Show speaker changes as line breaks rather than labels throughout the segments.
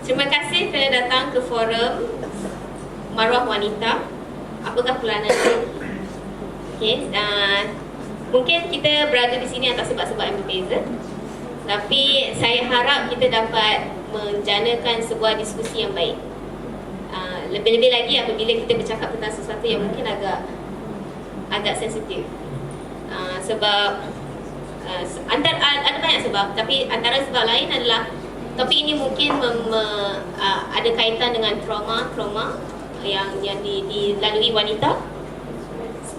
Terima kasih kerana datang ke forum Maruah Wanita. Apakah peranan? Okey, mungkin kita berada di sini atas sebab-sebab yang berbeza, tapi saya harap kita dapat menjanakan sebuah diskusi yang baik. Lebih-lebih lagi apabila kita bercakap tentang sesuatu yang mungkin agak sensitif. Sebab ada banyak sebab, tapi antara sebab lain adalah topik ini mungkin ada kaitan dengan trauma yang dilalui wanita,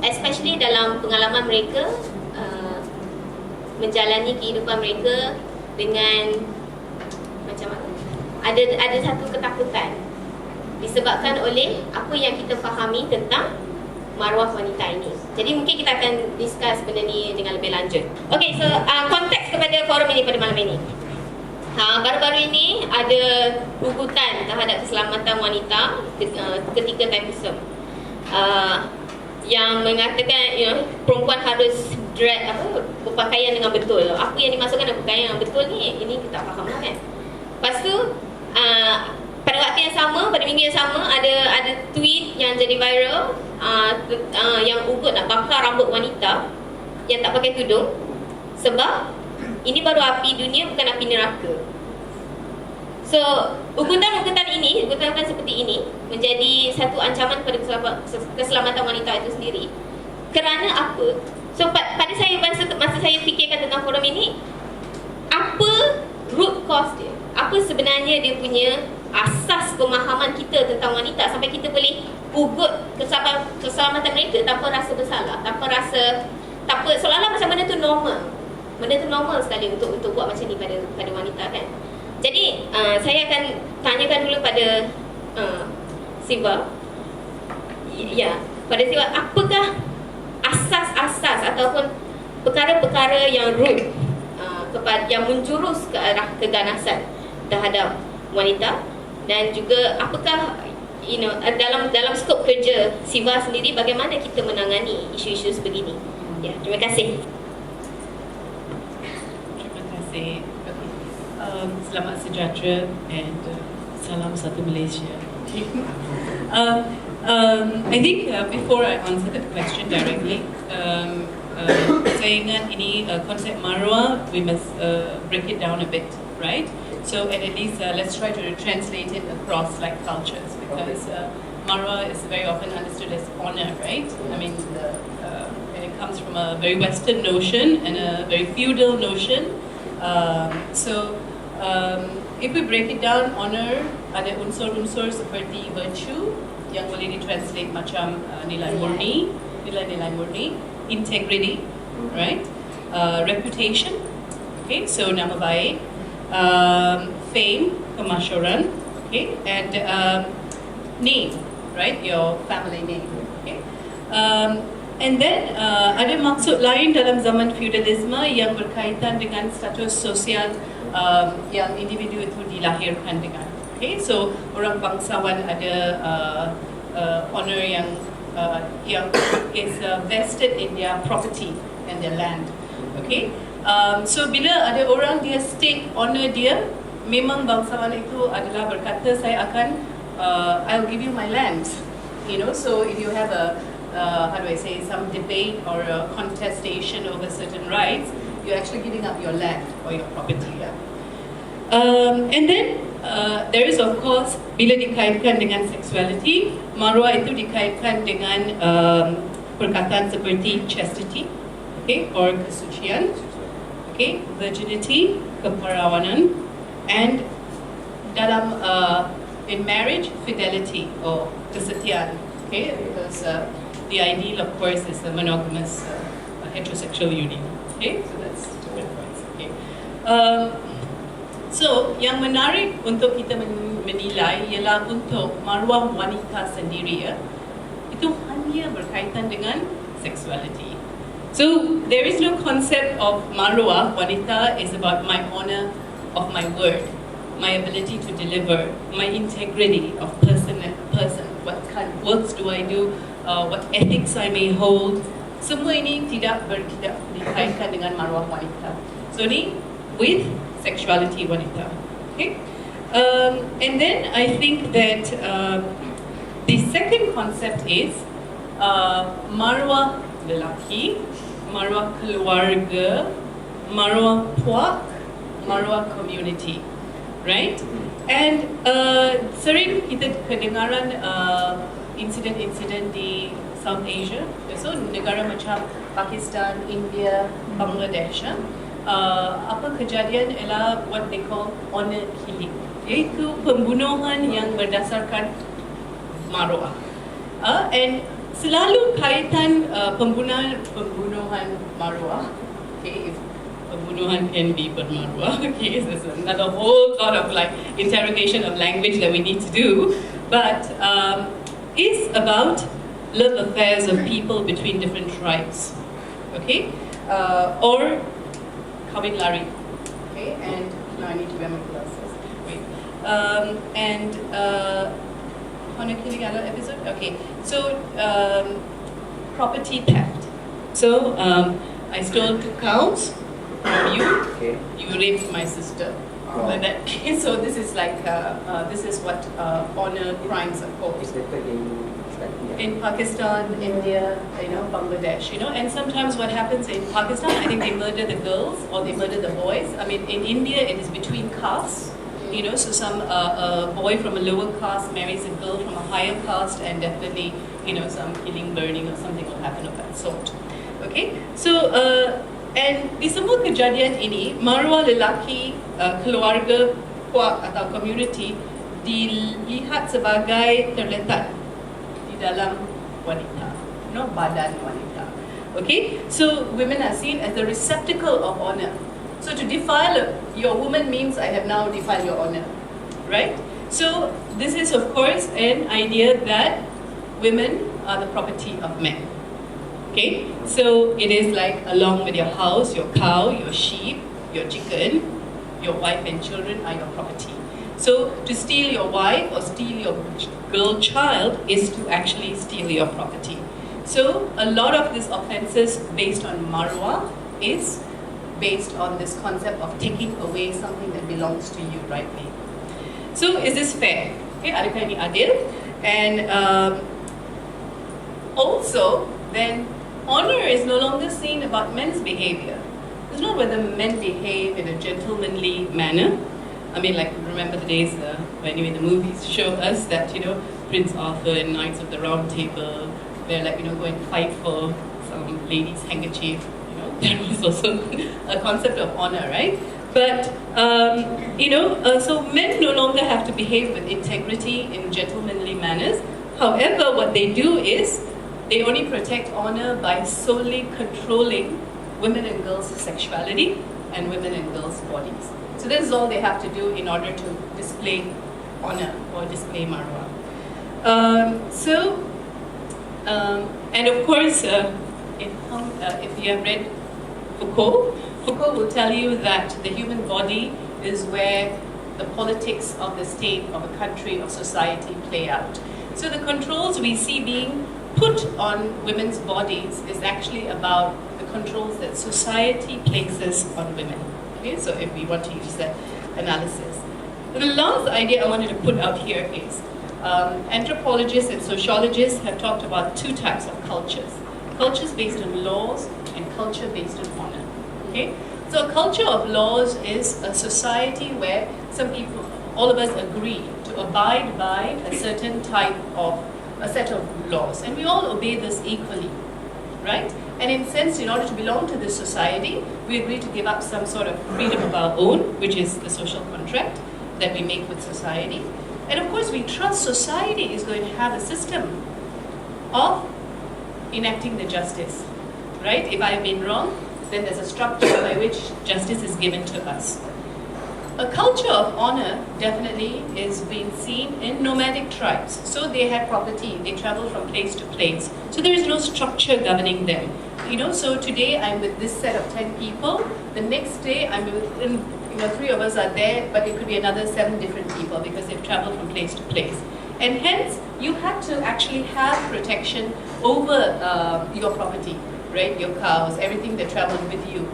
especially dalam pengalaman mereka menjalani kehidupan mereka dengan macam mana? Ada satu ketakutan disebabkan oleh apa yang kita fahami tentang maruah wanita ini. Jadi mungkin kita akan discuss benda ni dengan lebih lanjut. Okey, so konteks kepada forum ini pada malam ini. Baru-baru ini ada ugutan terhadap keselamatan wanita ketika feminisme yang mengatakan perempuan harus berpakaian dengan betul. Apa yang dimaksudkan dengan pakaian yang betul ni, ini kita faham lah kan. Lepas tu pada waktu yang sama, pada minggu yang sama, ada tweet yang jadi viral yang ugut nak bakar rambut wanita yang tak pakai tudung, sebab ini baru api dunia, bukan api neraka. So, ugutan-ugutan seperti ini menjadi satu ancaman kepada keselamatan wanita itu sendiri. Kerana apa? So, pada saya, masa saya fikirkan tentang forum ini, apa root cause dia? Apa sebenarnya dia punya asas pemahaman kita tentang wanita sampai kita boleh ugut keselamatan mereka tanpa rasa bersalah, seolah-olah macam benda tu normal. Benda tu normal sekali untuk buat macam ni pada wanita kan. Jadi saya akan tanyakan dulu pada Siva. Pada Siva, apakah asas-asas ataupun perkara-perkara yang root yang menjurus ke arah keganasan terhadap wanita, dan juga apakah dalam skop kerja Siva sendiri bagaimana kita menangani isu-isu sebegini. Terima kasih.
Selamat sejahtera and salam satu Malaysia. I think before I answer the question directly, saya ingat ini konsep maruah, we must break it down a bit, right? So at least let's try to translate it across like cultures, because maruah is very often understood as honor, right? I mean, and it comes from a very Western notion and a very feudal notion. If we break it down, honor ada unsur-unsur seperti virtue yang boleh ditranslate macam nilai-nilai murni, integrity, right? Reputation, okay, so nama baik, fame, kemasyhuran, okay, and name, right, your family name, okay. And then ada maksud lain dalam zaman feudalisme yang berkaitan dengan status sosial yang individu itu dilahirkan dengan. Okay, so orang bangsawan ada honor yang is vested in their property and their land. Okay, so bila ada orang dia stake honor dia, memang bangsawan itu adalah berkata saya akan I'll give you my land. So if you have a some debate or a contestation over certain rights, you're actually giving up your land or your property. And then there is of course, bila dikaitkan dengan sexuality, maruah itu dikaitkan dengan perkataan seperti chastity, okay, or kesucian, okay, virginity, keperawanan, and dalam in marriage, fidelity or kesetiaan, okay, because the ideal of course is a monogamous heterosexual union, okay, so that's the difference, okay. So, yang menarik untuk kita menilai ialah untuk maruah wanita sendiri, itu hanya berkaitan dengan sexuality. So, there is no concept of maruah wanita is about my honor of my word, my ability to deliver, my integrity of person, what kind of works do I do, what ethics I may hold. Semua ini tidak dikaitkan dengan maruah wanita. So, ni with sexuality wanita. Okay? And then I think that the second concept is maruah lelaki, maruah keluarga, maruah puak, maruah community, right? And sering kita kedengaran insiden-insiden di South Asia, so negara macam Pakistan, India, Bangladesh, apa kejadian ialah what they call honor killing, iaitu pembunuhan yang berdasarkan maruah. And selalu kaitan pembunuhan maruah. Okay, if pembunuhan can be bermaruah. Okay, so there's another whole lot of like interrogation of language that we need to do, but is about love affairs of people between different tribes. Okay, or kawin lari. Okay, and now I need to wear my glasses. Wait, and honor killing another episode. Okay, so property theft. So I stole 2 cows from you.
Okay.
You raped my sister. Like that. So this is like this is what honor crimes are called.
It's better
In Pakistan, India, Bangladesh, and sometimes what happens in Pakistan, I think they murder the girls or they murder the boys. I mean, in India, it is between castes, so some boy from a lower caste marries a girl from a higher caste, and definitely, some killing, burning, or something will happen of that sort. Okay, so and di semua kejadian ini, maruah lelaki, keluarga, puak atau community dilihat sebagai terletak di dalam wanita, badan wanita. Okay, so women are seen as the receptacle of honor. So to defile your woman means I have now defiled your honor, right? So this is of course an idea that women are the property of men. Okay, so it is like along with your house, your cow, your sheep, your chicken, your wife and children are your property. So to steal your wife or steal your girl child is to actually steal your property. So a lot of these offenses based on maruah is based on this concept of taking away something that belongs to you rightly. So is this fair? Okay, adakah ini adil? And also then honor is no longer seen about men's behavior. It's not whether men behave in a gentlemanly manner. I mean, like, remember the days when the movies show us that, Prince Arthur and Knights of the Round Table, where go and fight for some lady's handkerchief, that was also a concept of honor, right? But, so men no longer have to behave with integrity in gentlemanly manners. However, what they do is, they only protect honor by solely controlling women and girls' sexuality and women and girls' bodies. So this is all they have to do in order to display honor or display maruah. And of course, if you have read Foucault will tell you that the human body is where the politics of the state, of a country, of society play out. So the controls we see being put on women's bodies is actually about the controls that society places on women. Okay, so if we want to use that analysis. The last idea I wanted to put out here is anthropologists and sociologists have talked about 2 types of cultures. Cultures based on laws and culture based on honor. Okay, so a culture of laws is a society where some people, all of us agree to abide by a certain type of a set of laws, and we all obey this equally, right? And in a sense, in order to belong to this society, we agree to give up some sort of freedom of our own, which is the social contract that we make with society. And of course, we trust society is going to have a system of enacting the justice, right? If I have been wrong, then there's a structure by which justice is given to us. A culture of honor definitely is being seen in nomadic tribes. So they have property, they travel from place to place. So there is no structure governing them. So today I'm with this set of 10 people, the next day I'm with, 3 of us are there, but it could be another 7 different people because they've traveled from place to place. And hence, you have to actually have protection over your property, right? Your cows, everything that traveled with you.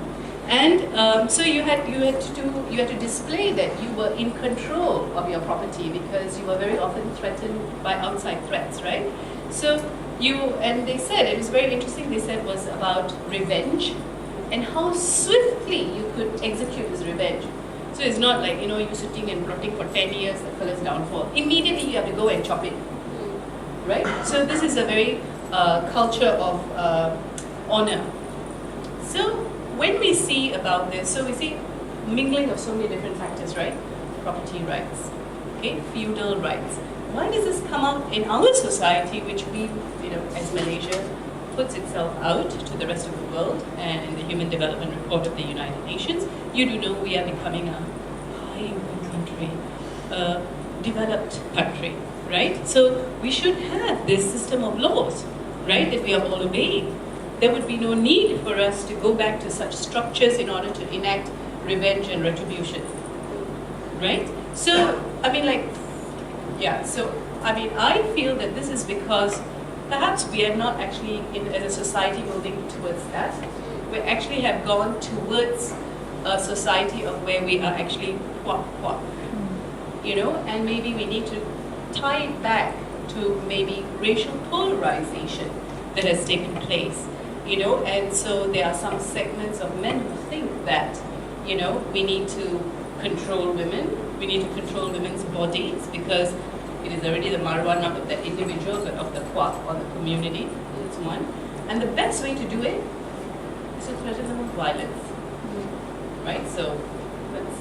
And so you had to display that you were in control of your property because you were very often threatened by outside threats, right? So they said, it was very interesting, they said was about revenge and how swiftly you could execute this revenge. So it's not like, you sitting and plotting for 10 years, the fellow's downfall. Immediately you have to go and chop it, right? So this is a very culture of honor. So when we see about this, so we see mingling of so many different factors, right? Property rights, okay, feudal rights. Why does this come out in our society, which we, as Malaysia, puts itself out to the rest of the world, and in the Human Development Report of the United Nations, you do know we are becoming a high-income country, a developed country, right? So we should have this system of laws, right, that we are all obeying. There would be no need for us to go back to such structures in order to enact revenge and retribution, right? So, I feel that this is because perhaps we are not actually, as a society, moving towards that. We actually have gone towards a society of where we are actually quack, and maybe we need to tie it back to maybe racial polarization that has taken place. And so there are some segments of men who think that, we need to control women, we need to control women's bodies because it is already the Maruah not of the individual but of the quack or the community. That's one. And the best way to do it is to threaten them with violence. Right? So, let's...